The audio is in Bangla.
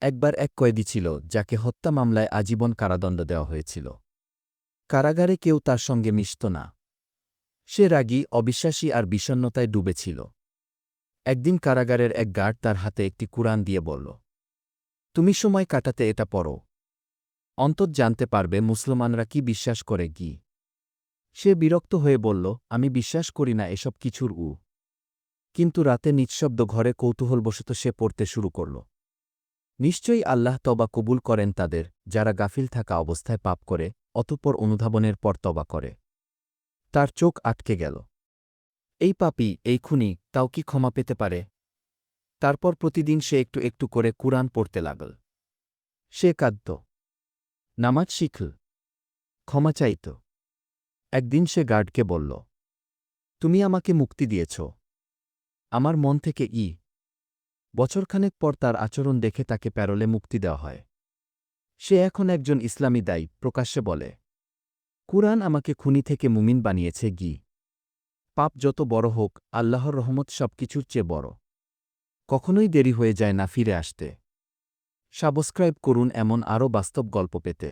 একবার এক কয়েদি ছিল যাকে হত্যা মামলায় আজীবন কারাদণ্ড দেওয়া হয়েছিল। কারাগারে কেউ তার সঙ্গে মিশত না। সে রাগী, অবিশ্বাসী আর বিষণ্ণতায় ডুবেছিল। একদিন কারাগারের এক গার্ড তার হাতে একটি কুরআন দিয়ে বলল, তুমি সময় কাটাতে এটা পড়ো। অন্তত জানতে পারবে মুসলমানরা কি বিশ্বাস করে কি। সে বিরক্ত হয়ে বলল, আমি বিশ্বাস করি না এসব কিছুর। কিন্তু রাতে নিঃশব্দ ঘরে কৌতূহলবশত সে পড়তে শুরু করল। নিশ্চয়ই আল্লাহ তওবা কবুল করেন তাদের, যারা গাফিল থাকা অবস্থায় পাপ করে, অতঃপর অনুধাবনের পর তওবা করে। তার চোখ আটকে গেল। এই পাপী, এই খুনি, তাও কি ক্ষমা পেতে পারে? তারপর প্রতিদিন সে একটু একটু করে কুরআন পড়তে লাগল। সে কাঁদত, নামাজ শিখল, ক্ষমা চাইত। একদিন সে গার্ডকে বলল, তুমি আমাকে মুক্তি দিয়েছ আমার মন থেকে। বছরখানেক পর তার আচরণ দেখে তাকে প্যারোলে মুক্তি দেওয়া হয়। সে এখন একজন ইসলামী দায়ী, প্রকাশ্যে বলে, কুরআন আমাকে খুনি থেকে মুমিন বানিয়েছে। পাপ যত বড় হোক, আল্লাহর রহমত সবকিছুর চেয়ে বড়। কখনোই দেরি হয়ে যায় না ফিরে আসতে। সাবস্ক্রাইব করুন এমন আরও বাস্তব গল্প পেতে।